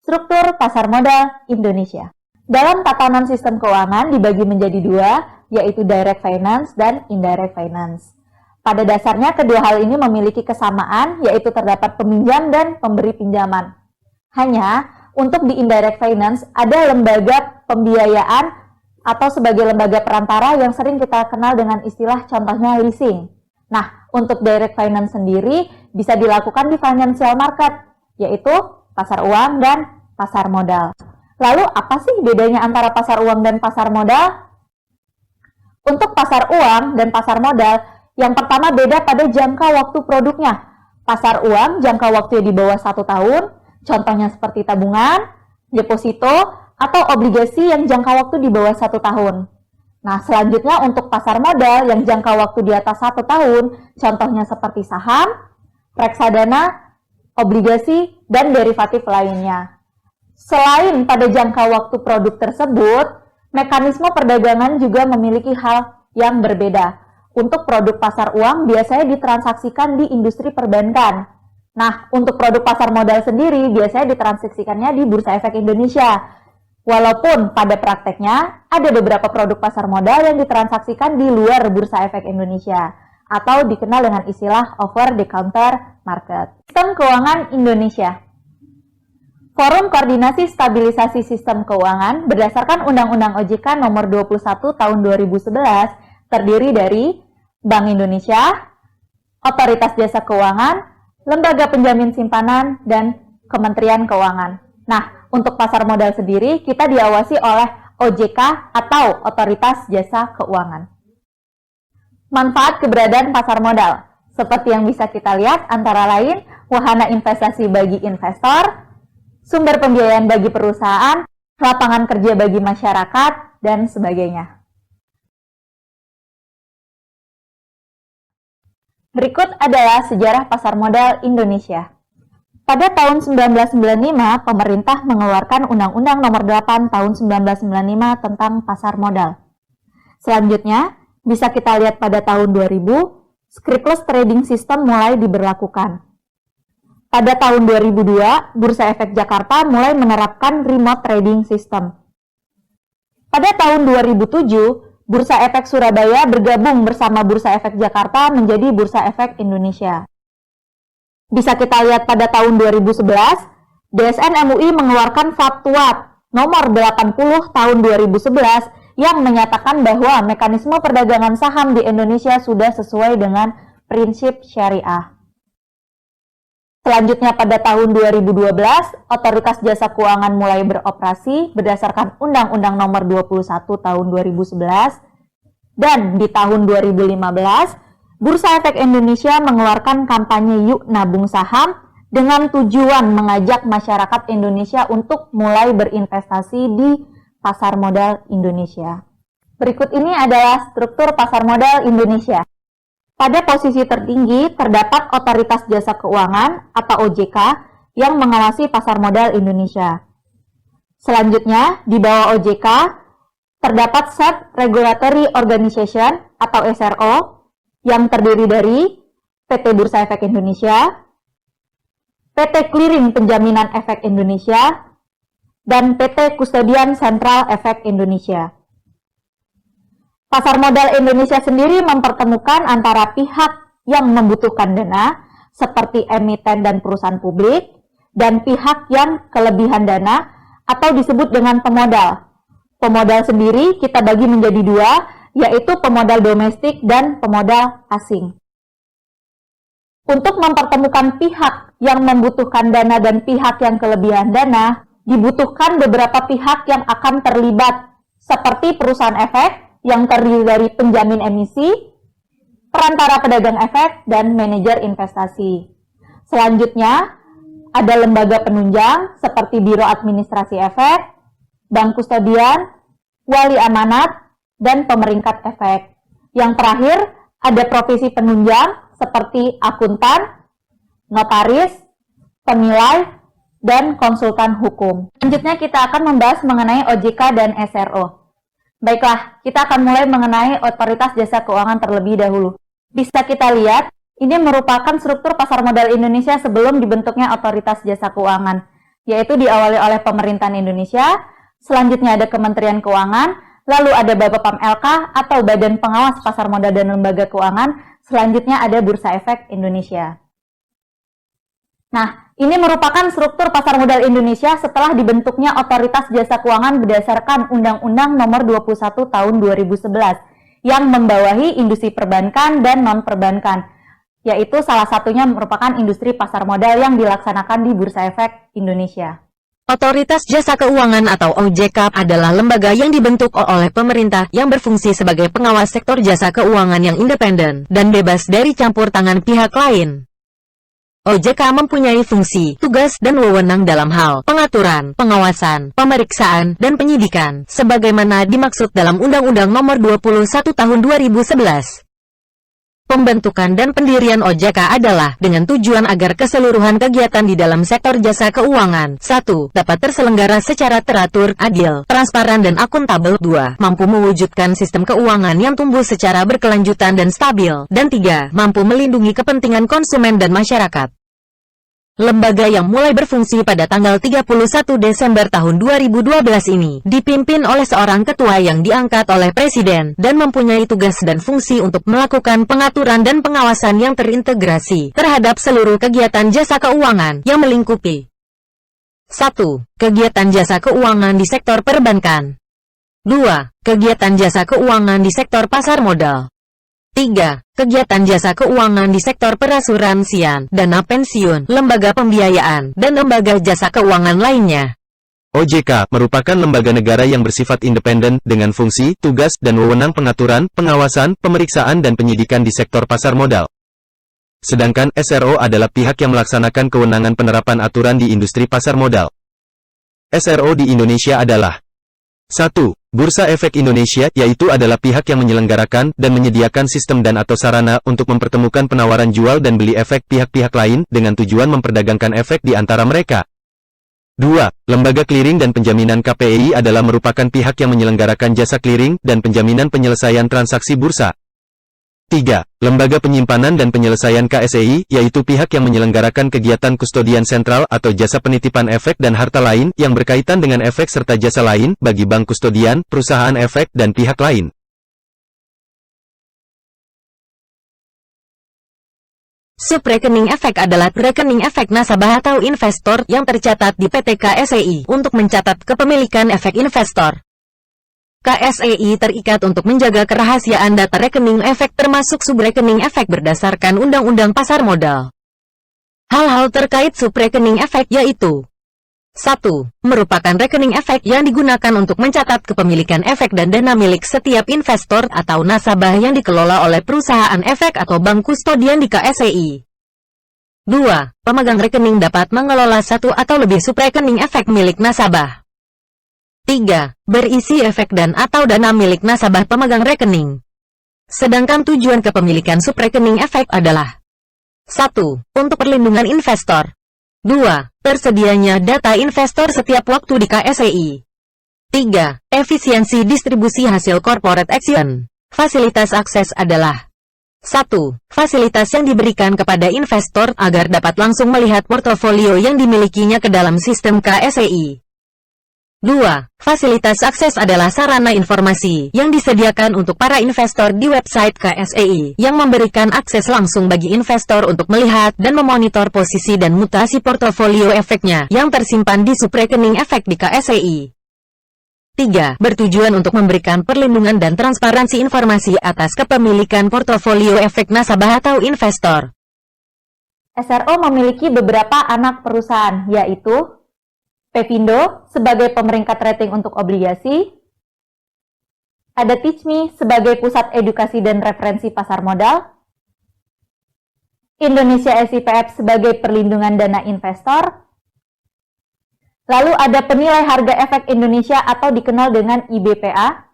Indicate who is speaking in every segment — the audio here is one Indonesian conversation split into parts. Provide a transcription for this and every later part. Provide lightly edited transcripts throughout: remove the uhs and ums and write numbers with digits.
Speaker 1: struktur pasar modal Indonesia. Dalam tatanan sistem keuangan dibagi menjadi dua, yaitu direct finance dan indirect finance. Pada dasarnya kedua hal ini memiliki kesamaan, yaitu terdapat peminjam dan pemberi pinjaman. Hanya untuk di indirect finance ada lembaga pembiayaan atau sebagai lembaga perantara yang sering kita kenal dengan istilah contohnya leasing. Nah, untuk direct finance sendiri bisa dilakukan di financial market, yaitu pasar uang dan pasar modal. Lalu apa sih bedanya antara pasar uang dan pasar modal? Untuk pasar uang dan pasar modal, yang pertama beda pada jangka waktu produknya. Pasar uang jangka waktunya di bawah 1 tahun, contohnya seperti tabungan, deposito, atau obligasi yang jangka waktu di bawah 1 tahun. Nah, selanjutnya untuk pasar modal yang jangka waktu di atas 1 tahun, contohnya seperti saham, reksadana, obligasi, dan derivatif lainnya. Selain pada jangka waktu produk tersebut, mekanisme perdagangan juga memiliki hal yang berbeda. Untuk produk pasar uang biasanya ditransaksikan di industri perbankan. Nah, untuk produk pasar modal sendiri biasanya ditransaksikannya di Bursa Efek Indonesia. Walaupun pada prakteknya ada beberapa produk pasar modal yang ditransaksikan di luar Bursa Efek Indonesia atau dikenal dengan istilah over the counter market. Sistem Keuangan Indonesia. Forum Koordinasi Stabilisasi Sistem Keuangan berdasarkan Undang-Undang OJK Nomor 21 Tahun 2011 terdiri dari Bank Indonesia, Otoritas Jasa Keuangan, Lembaga Penjamin Simpanan, dan Kementerian Keuangan. Nah, untuk pasar modal sendiri kita diawasi oleh OJK atau Otoritas Jasa Keuangan. Manfaat keberadaan pasar modal. Seperti yang bisa kita lihat antara lain wahana investasi bagi investor, sumber pembiayaan bagi perusahaan, lapangan kerja bagi masyarakat, dan sebagainya. Berikut adalah sejarah pasar modal Indonesia. Pada tahun 1995, pemerintah mengeluarkan Undang-Undang Nomor 8 Tahun 1995 tentang pasar modal. Selanjutnya, bisa kita lihat pada tahun 2000, scriptless trading system mulai diberlakukan. Pada tahun 2002, Bursa Efek Jakarta mulai menerapkan remote trading system. Pada tahun 2007, Bursa Efek Surabaya bergabung bersama Bursa Efek Jakarta menjadi Bursa Efek Indonesia. Bisa kita lihat pada tahun 2011, DSN MUI mengeluarkan Fatwa Nomor 80 Tahun 2011 yang menyatakan bahwa mekanisme perdagangan saham di Indonesia sudah sesuai dengan prinsip syariah. Selanjutnya pada tahun 2012, Otoritas Jasa Keuangan mulai beroperasi berdasarkan Undang-Undang Nomor 21 Tahun 2011 dan di tahun 2015, Bursa Efek Indonesia mengeluarkan kampanye Yuk Nabung Saham dengan tujuan mengajak masyarakat Indonesia untuk mulai berinvestasi di pasar modal Indonesia. Berikut ini adalah struktur pasar modal Indonesia. Pada posisi tertinggi terdapat Otoritas Jasa Keuangan atau OJK yang mengawasi pasar modal Indonesia. Selanjutnya, di bawah OJK terdapat Set Regulatory Organization atau SRO yang terdiri dari PT Bursa Efek Indonesia, PT Clearing Penjaminan Efek Indonesia, dan PT Kustodian Sentral Efek Indonesia. Pasar modal Indonesia sendiri mempertemukan antara pihak yang membutuhkan dana, seperti emiten dan perusahaan publik, dan pihak yang kelebihan dana, atau disebut dengan pemodal. Pemodal sendiri kita bagi menjadi dua, yaitu pemodal domestik dan pemodal asing. Untuk mempertemukan pihak yang membutuhkan dana dan pihak yang kelebihan dana, dibutuhkan beberapa pihak yang akan terlibat, seperti perusahaan efek, yang terdiri dari penjamin emisi, perantara pedagang efek, dan manajer investasi. Selanjutnya, ada lembaga penunjang seperti Biro Administrasi Efek, Bank Kustodian, Wali Amanat, dan Pemeringkat Efek. Yang terakhir, ada profesi penunjang seperti akuntan, notaris, penilai, dan konsultan hukum. Selanjutnya kita akan membahas mengenai OJK dan SRO. Baiklah, kita akan mulai mengenai Otoritas Jasa Keuangan terlebih dahulu. Bisa kita lihat, ini merupakan struktur pasar modal Indonesia sebelum dibentuknya Otoritas Jasa Keuangan. yaitu diawali oleh pemerintahan Indonesia, selanjutnya ada Kementerian Keuangan, lalu ada Bapepam LK atau Badan Pengawas Pasar Modal dan Lembaga Keuangan, selanjutnya ada Bursa Efek Indonesia. Nah, ini merupakan struktur pasar modal Indonesia setelah dibentuknya Otoritas Jasa Keuangan berdasarkan Undang-Undang Nomor 21 Tahun 2011 yang membawahi industri perbankan dan non-perbankan, yaitu salah satunya merupakan industri pasar modal yang dilaksanakan di Bursa Efek Indonesia.
Speaker 2: Otoritas Jasa Keuangan atau OJK adalah lembaga yang dibentuk oleh pemerintah yang berfungsi sebagai pengawas sektor jasa keuangan yang independen dan bebas dari campur tangan pihak lain. OJK mempunyai fungsi, tugas, dan wewenang dalam hal pengaturan, pengawasan, pemeriksaan, dan penyidikan, sebagaimana dimaksud dalam Undang-Undang Nomor 21 Tahun 2011. Pembentukan dan pendirian OJK adalah dengan tujuan agar keseluruhan kegiatan di dalam sektor jasa keuangan 1. Dapat terselenggara secara teratur, adil, transparan, dan akuntabel. 2. Mampu mewujudkan sistem keuangan yang tumbuh secara berkelanjutan dan stabil. Dan 3. Mampu melindungi kepentingan konsumen dan masyarakat. Lembaga yang mulai berfungsi pada tanggal 31 Desember tahun 2012 ini dipimpin oleh seorang ketua yang diangkat oleh Presiden dan mempunyai tugas dan fungsi untuk melakukan pengaturan dan pengawasan yang terintegrasi terhadap seluruh kegiatan jasa keuangan yang melingkupi 1. Kegiatan jasa keuangan di sektor perbankan. 2. Kegiatan jasa keuangan di sektor pasar modal. 3. Kegiatan jasa keuangan di sektor perasuransian, dana pensiun, lembaga pembiayaan, dan lembaga jasa keuangan lainnya.
Speaker 3: OJK merupakan lembaga negara yang bersifat independen dengan fungsi, tugas, dan wewenang pengaturan, pengawasan, pemeriksaan, dan penyidikan di sektor pasar modal. Sedangkan SRO adalah pihak yang melaksanakan kewenangan penerapan aturan di industri pasar modal. SRO di Indonesia adalah 1. Bursa Efek Indonesia, yaitu adalah pihak yang menyelenggarakan dan menyediakan sistem dan atau sarana untuk mempertemukan penawaran jual dan beli efek pihak-pihak lain dengan tujuan memperdagangkan efek di antara mereka. 2. Lembaga Clearing dan Penjaminan KPEI adalah merupakan pihak yang menyelenggarakan jasa clearing dan penjaminan penyelesaian transaksi bursa. 3. Lembaga Penyimpanan dan Penyelesaian KSEI, yaitu pihak yang menyelenggarakan kegiatan kustodian sentral atau jasa penitipan efek dan harta lain yang berkaitan dengan efek serta jasa lain bagi bank kustodian, perusahaan efek, dan pihak lain.
Speaker 2: Subrekening efek adalah rekening efek nasabah atau investor yang tercatat di PT KSEI untuk mencatat kepemilikan efek investor. KSEI terikat untuk menjaga kerahasiaan data rekening efek termasuk subrekening efek berdasarkan Undang-Undang Pasar Modal. Hal-hal terkait subrekening efek yaitu 1. Merupakan rekening efek yang digunakan untuk mencatat kepemilikan efek dan dana milik setiap investor atau nasabah yang dikelola oleh perusahaan efek atau bank kustodian di KSEI. 2. Pemegang rekening dapat mengelola satu atau lebih subrekening efek milik nasabah. 3. Berisi efek dan atau dana milik nasabah pemegang rekening. Sedangkan tujuan kepemilikan subrekening efek adalah 1. Untuk perlindungan investor. 2. Tersedianya data investor setiap waktu di KSEI. 3. Efisiensi distribusi hasil corporate action. Fasilitas akses adalah 1. Fasilitas yang diberikan kepada investor agar dapat langsung melihat portofolio yang dimilikinya ke dalam sistem KSEI. 2. Fasilitas akses adalah sarana informasi yang disediakan untuk para investor di website KSEI yang memberikan akses langsung bagi investor untuk melihat dan memonitor posisi dan mutasi portofolio efeknya yang tersimpan di subrekening efek di KSEI. 3. Bertujuan untuk memberikan perlindungan dan transparansi informasi atas kepemilikan portofolio efek nasabah atau investor.
Speaker 1: SRO memiliki beberapa anak perusahaan, yaitu Pevindo sebagai pemeringkat rating untuk obligasi, ada Teachme sebagai pusat edukasi dan referensi pasar modal, Indonesia SIPF sebagai perlindungan dana investor, lalu ada Penilai Harga Efek Indonesia atau dikenal dengan IBPA.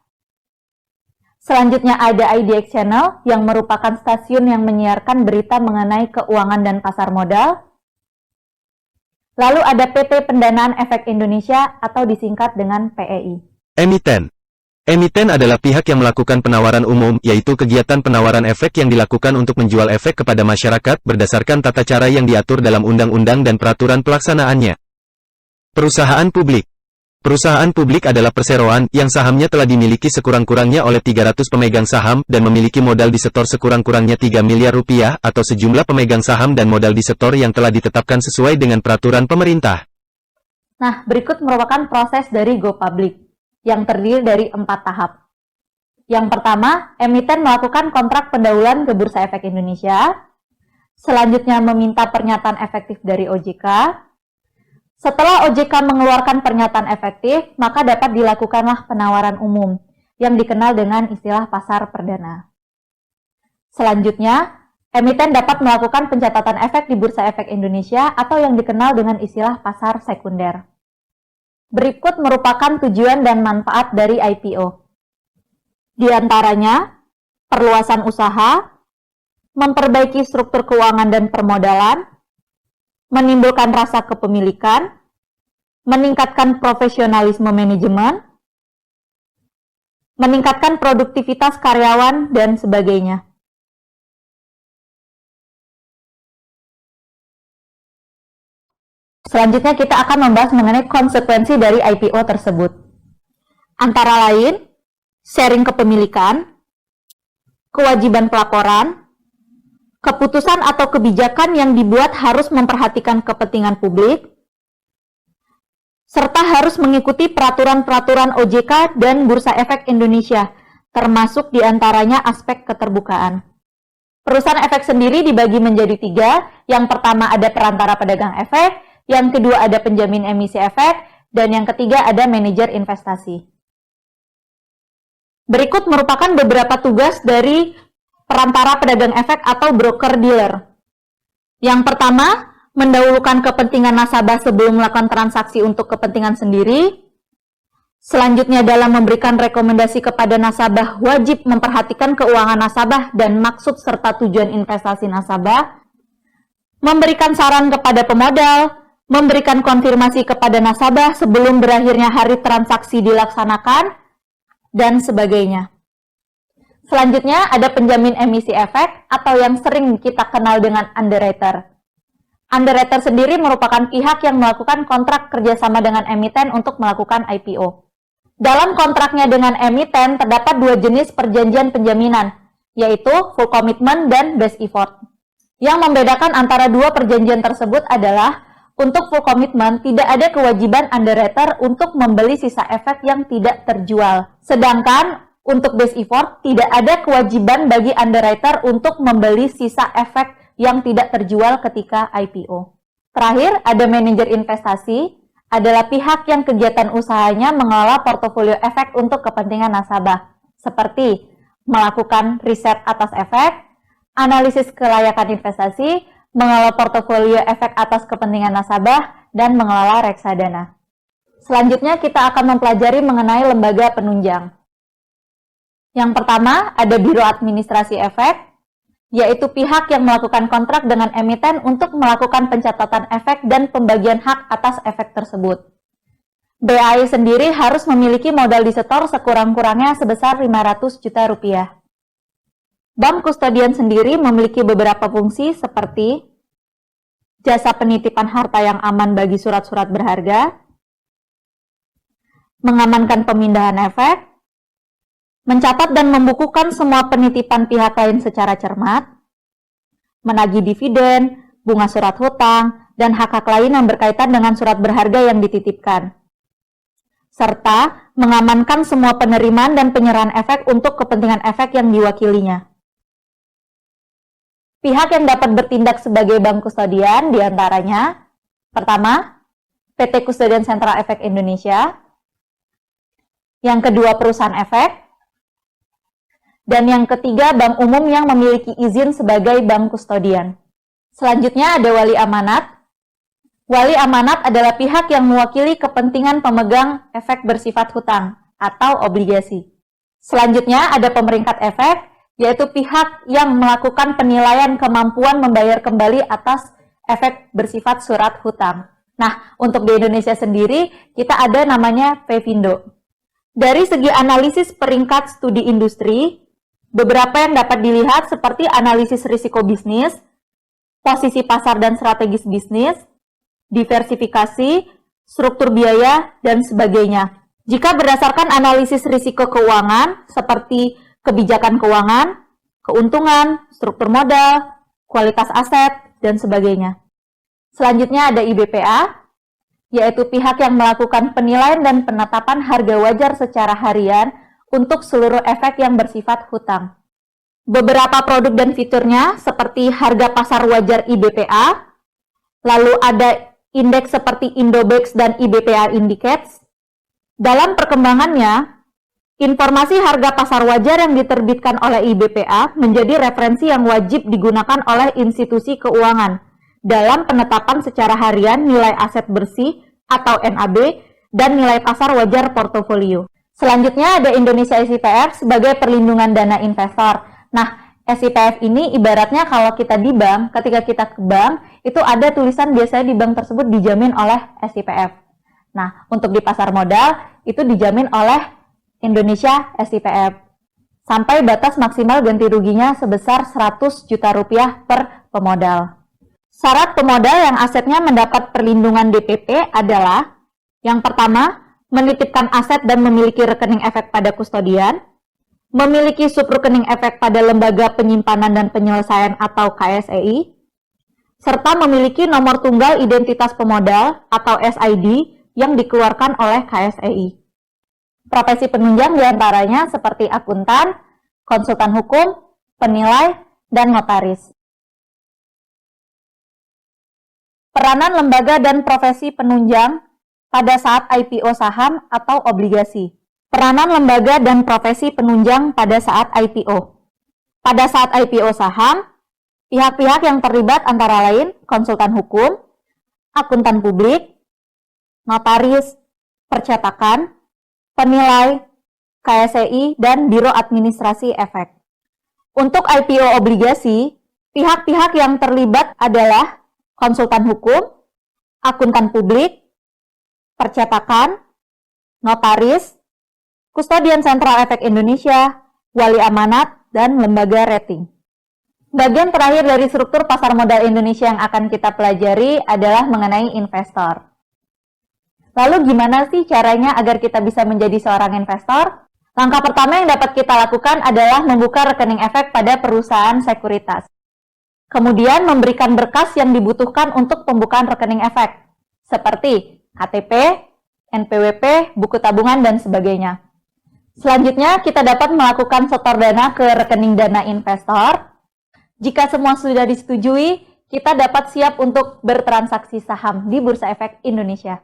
Speaker 1: Selanjutnya ada IDX Channel yang merupakan stasiun yang menyiarkan berita mengenai keuangan dan pasar modal. Lalu ada PT Pendanaan Efek Indonesia atau disingkat dengan PEI.
Speaker 3: Emiten. Emiten adalah pihak yang melakukan penawaran umum, yaitu kegiatan penawaran efek yang dilakukan untuk menjual efek kepada masyarakat berdasarkan tata cara yang diatur dalam undang-undang dan peraturan pelaksanaannya. Perusahaan publik. Perusahaan publik adalah perseroan yang sahamnya telah dimiliki sekurang-kurangnya oleh 300 pemegang saham dan memiliki modal disetor sekurang-kurangnya 3 miliar rupiah atau sejumlah pemegang saham dan modal disetor yang telah ditetapkan sesuai dengan peraturan pemerintah.
Speaker 1: Nah, berikut merupakan proses dari go public yang terdiri dari 4 tahap. Yang pertama, emiten melakukan kontrak pendahuluan ke Bursa Efek Indonesia. Selanjutnya meminta pernyataan efektif dari OJK. Setelah OJK mengeluarkan pernyataan efektif, maka dapat dilakukanlah penawaran umum yang dikenal dengan istilah pasar perdana. Selanjutnya, emiten dapat melakukan pencatatan efek di Bursa Efek Indonesia atau yang dikenal dengan istilah pasar sekunder. Berikut merupakan tujuan dan manfaat dari IPO. Di antaranya, perluasan usaha, memperbaiki struktur keuangan dan permodalan, menimbulkan rasa kepemilikan, meningkatkan profesionalisme manajemen, meningkatkan produktivitas karyawan, dan sebagainya. Selanjutnya kita akan membahas mengenai konsekuensi dari IPO tersebut. Antara lain, sharing kepemilikan, kewajiban pelaporan, keputusan atau kebijakan yang dibuat harus memperhatikan kepentingan publik, serta harus mengikuti peraturan-peraturan OJK dan Bursa Efek Indonesia, termasuk diantaranya aspek keterbukaan. Perusahaan efek sendiri dibagi menjadi 3, yang pertama ada perantara pedagang efek, yang kedua ada penjamin emisi efek, dan yang ketiga ada manajer investasi. Berikut merupakan beberapa tugas dari perantara pedagang efek atau broker-dealer. Yang pertama, mendahulukan kepentingan nasabah sebelum melakukan transaksi untuk kepentingan sendiri. Selanjutnya, dalam memberikan rekomendasi kepada nasabah, wajib memperhatikan keuangan nasabah dan maksud serta tujuan investasi nasabah. Memberikan saran kepada pemodal, memberikan konfirmasi kepada nasabah sebelum berakhirnya hari transaksi dilaksanakan, dan sebagainya. Selanjutnya ada penjamin emisi efek atau yang sering kita kenal dengan underwriter. Underwriter sendiri merupakan pihak yang melakukan kontrak kerjasama dengan emiten untuk melakukan IPO. Dalam kontraknya dengan emiten terdapat 2 jenis perjanjian penjaminan, yaitu full commitment dan best effort. Yang membedakan antara 2 perjanjian tersebut adalah untuk full commitment tidak ada kewajiban underwriter untuk membeli sisa efek yang tidak terjual. Sedangkan untuk best effort, tidak ada kewajiban bagi underwriter untuk membeli sisa efek yang tidak terjual ketika IPO. Terakhir, ada manajer investasi, adalah pihak yang kegiatan usahanya mengelola portofolio efek untuk kepentingan nasabah, seperti melakukan riset atas efek, analisis kelayakan investasi, mengelola portofolio efek atas kepentingan nasabah, dan mengelola reksadana. Selanjutnya, kita akan mempelajari mengenai lembaga penunjang. Yang pertama, ada Biro Administrasi Efek, yaitu pihak yang melakukan kontrak dengan emiten untuk melakukan pencatatan efek dan pembagian hak atas efek tersebut. BAE sendiri harus memiliki modal disetor sekurang-kurangnya sebesar 500 juta rupiah. Bank kustodian sendiri memiliki beberapa fungsi seperti jasa penitipan harta yang aman bagi surat-surat berharga, mengamankan pemindahan efek, mencatat dan membukukan semua penitipan pihak lain secara cermat, menagih dividen, bunga surat hutang, dan hak-hak lain yang berkaitan dengan surat berharga yang dititipkan, serta mengamankan semua penerimaan dan penyerahan efek untuk kepentingan efek yang diwakilinya. Pihak yang dapat bertindak sebagai bank kustodian diantaranya, pertama, PT Kustodian Sentral Efek Indonesia, yang kedua perusahaan efek, dan yang ketiga, bank umum yang memiliki izin sebagai bank kustodian. Selanjutnya ada wali amanat. Wali amanat adalah pihak yang mewakili kepentingan pemegang efek bersifat hutang atau obligasi. Selanjutnya ada pemeringkat efek, yaitu pihak yang melakukan penilaian kemampuan membayar kembali atas efek bersifat surat hutang. Nah, untuk di Indonesia sendiri, kita ada namanya Pevindo. Dari segi analisis peringkat studi industri, beberapa yang dapat dilihat seperti analisis risiko bisnis, posisi pasar dan strategis bisnis, diversifikasi, struktur biaya, dan sebagainya. Jika berdasarkan analisis risiko keuangan seperti kebijakan keuangan, keuntungan, struktur modal, kualitas aset, dan sebagainya. Selanjutnya ada IBPA, yaitu pihak yang melakukan penilaian dan penetapan harga wajar secara harian untuk seluruh efek yang bersifat hutang. Beberapa produk dan fiturnya seperti harga pasar wajar IBPA, lalu ada indeks seperti Indobex dan IBPA Indicates. Dalam perkembangannya, informasi harga pasar wajar yang diterbitkan oleh IBPA menjadi referensi yang wajib digunakan oleh institusi keuangan dalam penetapan secara harian nilai aset bersih atau NAB dan nilai pasar wajar portofolio. Selanjutnya ada Indonesia SIPF sebagai perlindungan dana investor. Nah, SIPF ini ibaratnya kalau kita di bank, ketika kita ke bank, itu ada tulisan biasanya di bank tersebut dijamin oleh SIPF. Nah, untuk di pasar modal, itu dijamin oleh Indonesia SIPF. Sampai batas maksimal ganti ruginya sebesar 100 juta rupiah per pemodal. Syarat pemodal yang asetnya mendapat perlindungan DPP adalah yang pertama, menitipkan aset dan memiliki rekening efek pada kustodian, memiliki subrekening efek pada lembaga penyimpanan dan penyelesaian atau KSEI, serta memiliki nomor tunggal identitas pemodal atau SID yang dikeluarkan oleh KSEI. Profesi penunjang diantaranya seperti akuntan, konsultan hukum, penilai, dan notaris. Peranan lembaga dan profesi penunjang pada saat IPO saham atau obligasi. Peranan lembaga dan profesi penunjang pada saat IPO. Pada saat IPO saham, pihak-pihak yang terlibat antara lain konsultan hukum, akuntan publik, notaris, percetakan, penilai, KSEI, dan Biro Administrasi Efek. Untuk IPO obligasi, pihak-pihak yang terlibat adalah konsultan hukum, akuntan publik, percetakan, notaris, Kustodian Sentral Efek Indonesia, wali amanat, dan lembaga rating. Bagian terakhir dari struktur pasar modal Indonesia yang akan kita pelajari adalah mengenai investor. Lalu gimana sih caranya agar kita bisa menjadi seorang investor? Langkah pertama yang dapat kita lakukan adalah membuka rekening efek pada perusahaan sekuritas. Kemudian memberikan berkas yang dibutuhkan untuk pembukaan rekening efek, seperti KTP, NPWP, buku tabungan, dan sebagainya. Selanjutnya, kita dapat melakukan setor dana ke rekening dana investor. Jika semua sudah disetujui, kita dapat siap untuk bertransaksi saham di Bursa Efek Indonesia.